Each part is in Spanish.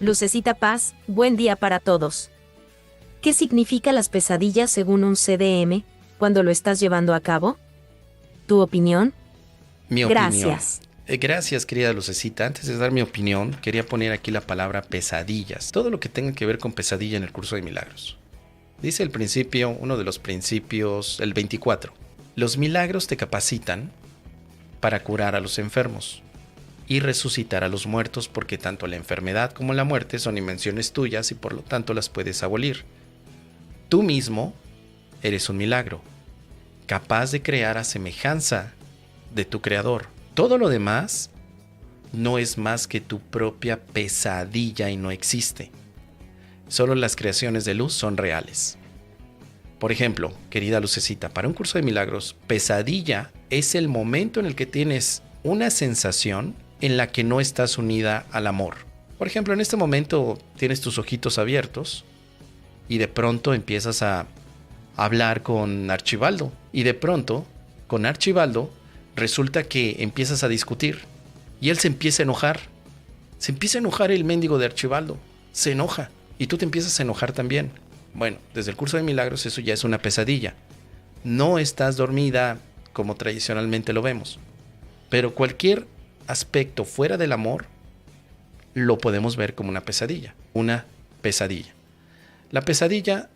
Lucecita Paz, buen día para todos. ¿Qué significa las pesadillas según un CDM cuando lo estás llevando a cabo? ¿Tu opinión? Mi opinión. Gracias. Gracias, querida Lucecita. Antes de dar mi opinión, quería poner aquí la palabra pesadillas. Todo lo que tenga que ver con pesadilla en el curso de milagros. Dice el principio, uno de los principios, el 24. Los milagros te capacitan para curar a los enfermos y resucitar a los muertos, porque tanto la enfermedad como la muerte son invenciones tuyas y por lo tanto las puedes abolir. Tú mismo eres un milagro, capaz de crear a semejanza de tu creador. Todo lo demás no es más que tu propia pesadilla y no existe. Solo las creaciones de luz son reales. Por ejemplo, querida Lucecita, para un curso de milagros, pesadilla es el momento en el que tienes una sensación en la que no estás unida al amor. Por ejemplo, en este momento tienes tus ojitos abiertos y de pronto empiezas a hablar con Archibaldo. Y de pronto, con Archibaldo, resulta que empiezas a discutir y él se empieza a enojar. Se empieza a enojar el mendigo de Archibaldo. Se enoja y tú te empiezas a enojar también. Bueno, desde el curso de milagros eso ya es una pesadilla. No estás dormida como tradicionalmente lo vemos. Pero cualquier aspecto fuera del amor lo podemos ver como una pesadilla. Una pesadilla. La pesadilla,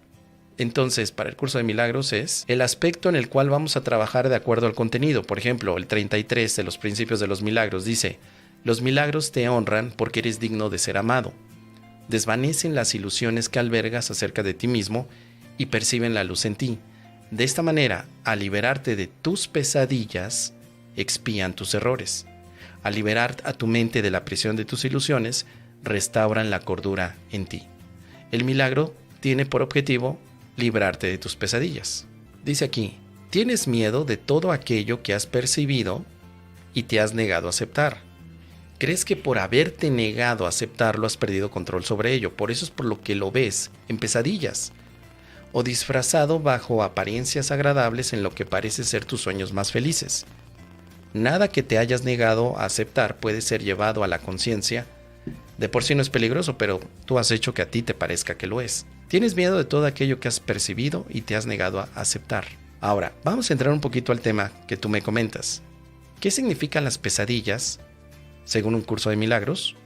entonces, para el curso de milagros es el aspecto en el cual vamos a trabajar de acuerdo al contenido. Por ejemplo, el 33 de los principios de los milagros dice: los milagros te honran porque eres digno de ser amado. Desvanecen las ilusiones que albergas acerca de ti mismo y perciben la luz en ti. De esta manera, al liberarte de tus pesadillas, expían tus errores. Al liberar a tu mente de la prisión de tus ilusiones, restauran la cordura en ti. El milagro tiene por objetivo librarte de tus pesadillas. Dice aquí: tienes miedo de todo aquello que has percibido y te has negado a aceptar. Crees que por haberte negado a aceptarlo has perdido control sobre ello. Por eso es por lo que lo ves en pesadillas o disfrazado bajo apariencias agradables en lo que parece ser tus sueños más felices. Nada que te hayas negado a aceptar puede ser llevado a la conciencia. De por sí no es peligroso, pero tú has hecho que a ti te parezca que lo es. Tienes miedo de todo aquello que has percibido y te has negado a aceptar. Ahora, vamos a entrar un poquito al tema que tú me comentas. ¿Qué significan las pesadillas, según un curso de milagros,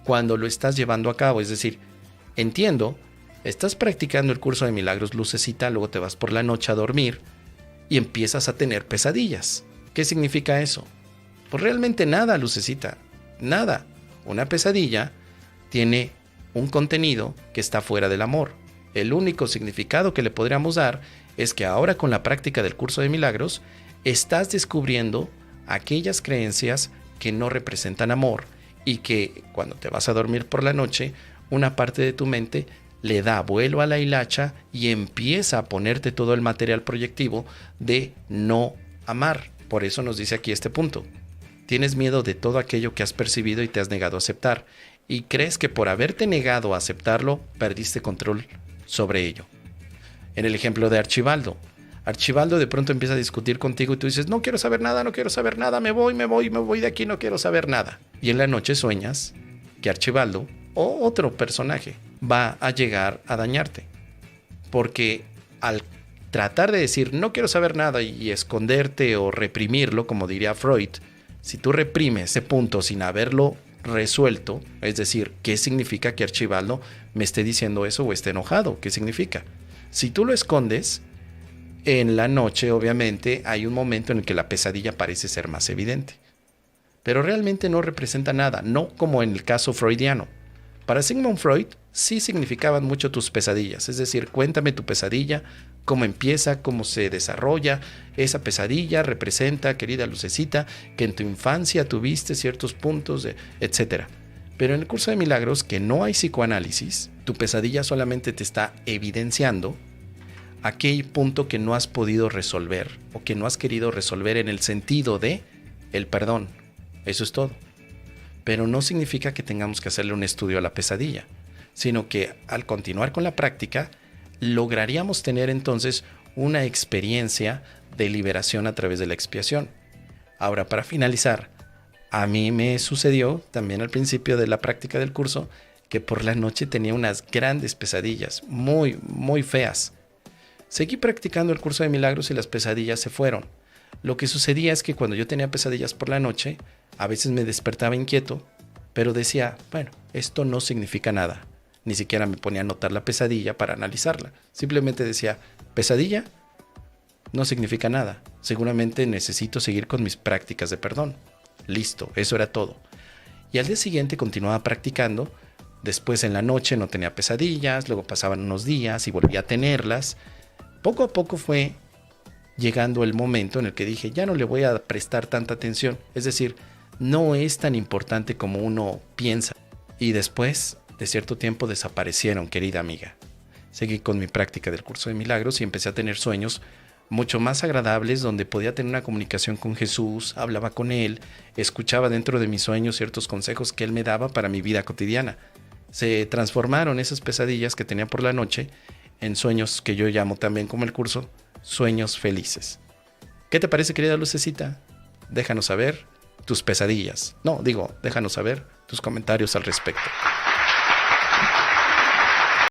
cuando lo estás llevando a cabo? Es decir, entiendo, estás practicando el curso de milagros, Lucecita, luego te vas por la noche a dormir y empiezas a tener pesadillas. ¿Qué significa eso? Pues realmente nada, Lucecita, nada. Una pesadilla tiene un contenido que está fuera del amor. El único significado que le podríamos dar es que ahora con la práctica del curso de milagros estás descubriendo aquellas creencias que no representan amor y que cuando te vas a dormir por la noche, una parte de tu mente le da vuelo a la hilacha y empieza a ponerte todo el material proyectivo de no amar. Por eso nos dice aquí este punto. Tienes miedo de todo aquello que has percibido y te has negado a aceptar, y crees que por haberte negado a aceptarlo, perdiste control sobre ello. En el ejemplo de Archibaldo de pronto empieza a discutir contigo y tú dices: no quiero saber nada, me voy de aquí, no quiero saber nada. Y en la noche sueñas que Archibaldo o otro personaje va a llegar a dañarte. Porque al tratar de decir no quiero saber nada y esconderte o reprimirlo, como diría Freud, si tú reprimes ese punto sin haberlo resuelto, es decir, ¿qué significa que Archibaldo me esté diciendo eso o esté enojado? ¿Qué significa? Si tú lo escondes, en la noche obviamente hay un momento en el que la pesadilla parece ser más evidente. Pero realmente no representa nada, no como en el caso freudiano. Para Sigmund Freud sí significaban mucho tus pesadillas, es decir, cuéntame tu pesadilla, cómo empieza, cómo se desarrolla. Esa pesadilla representa, querida Lucecita, que en tu infancia tuviste ciertos puntos, etc. Pero en el curso de milagros, que no hay psicoanálisis, tu pesadilla solamente te está evidenciando aquel punto que no has podido resolver o que no has querido resolver en el sentido de el perdón. Eso es todo. Pero no significa que tengamos que hacerle un estudio a la pesadilla, sino que al continuar con la práctica lograríamos tener entonces una experiencia de liberación a través de la expiación. Ahora, para finalizar, a mí me sucedió también al principio de la práctica del curso que por la noche tenía unas grandes pesadillas, muy, muy feas. Seguí practicando el curso de milagros y las pesadillas se fueron. Lo que sucedía es que cuando yo tenía pesadillas por la noche, a veces me despertaba inquieto, pero decía, bueno, esto no significa nada. Ni siquiera me ponía a anotar la pesadilla para analizarla. Simplemente decía, pesadilla no significa nada. Seguramente necesito seguir con mis prácticas de perdón. Listo, eso era todo. Y al día siguiente continuaba practicando. Después en la noche no tenía pesadillas, luego pasaban unos días y volvía a tenerlas. Poco a poco fue llegando el momento en el que dije, ya no le voy a prestar tanta atención. Es decir, no es tan importante como uno piensa. Y después de cierto tiempo desaparecieron, querida amiga. Seguí con mi práctica del curso de milagros y empecé a tener sueños mucho más agradables, donde podía tener una comunicación con Jesús, hablaba con Él, escuchaba dentro de mis sueños ciertos consejos que Él me daba para mi vida cotidiana. Se transformaron esas pesadillas que tenía por la noche en sueños que yo llamo también, como el curso, sueños felices. ¿Qué te parece, querida Lucecita? Déjanos saber tus pesadillas. No, digo, déjanos saber tus comentarios al respecto.